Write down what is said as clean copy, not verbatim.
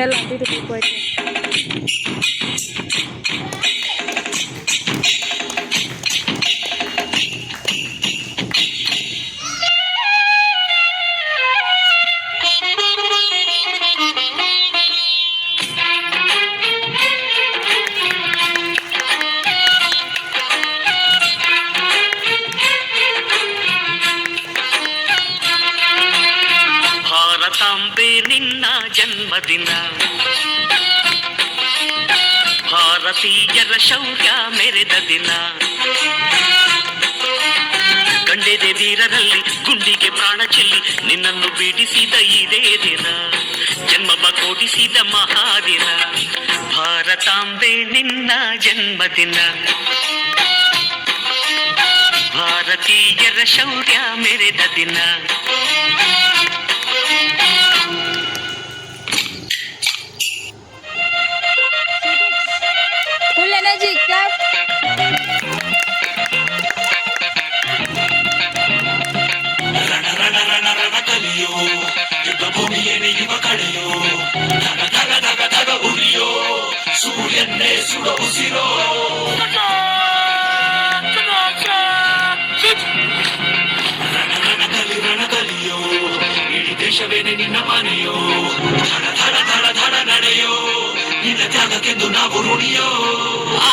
ಎಲ್ಲ ತಿರುಗಬೇಕು ಆಯ್ತು. ಭಾರತಾಂಬೆ ನಿನ್ನ ಜನ್ಮದಿನ, ಭಾರತೀಯರ ಶೌರ್ಯ ಮೆರೆದ ದಿನ, ಕಂಡೆದೆ ವೀರರಲ್ಲಿ ಗುಂಡಿಗೆ ಪ್ರಾಣ ಚೆಲ್ಲಿ ನಿನ್ನನ್ನು ಬಿಡಿಸಿದ ಇದೇ ದಿನ, ಜನ್ಮವ ಕೊಡಿಸಿದ ಮಹಾದಿನ. ಭಾರತಾಂಬೆ ನಿನ್ನ ಜನ್ಮದಿನ, ಭಾರತೀಯರ ಶೌರ್ಯ ಮೆರೆದ ದಿನ. Full energy, clap. ರಣ ರಣ ರಣ ರಣ ಕಲಿಯೋ, ಯುದ್ಧ ಭೂಮಿಯೇನೆ ಯುವ ಕಳೆಯೋ, ಧಗ ಧಗ ಧಗ ಧಗ ಉರಿಯೋ, ಸೂರ್ಯನ್ನೇ ಸುಡ ಉಸಿರೋ. ರಣ ಕಲಿಯೋ, ಇಡೀ ದೇಶವೇನೆ ನಿನ್ನ ಮನೆಯೋ, ಧಡ ಧಡ ಧಡ ಧಡ ನಡೆಯೋ, ನಿನ್ನ ತ್ಯಾಗಕ್ಕೆಂದು ನಾವು ಋಣಿಯೋ. ಆ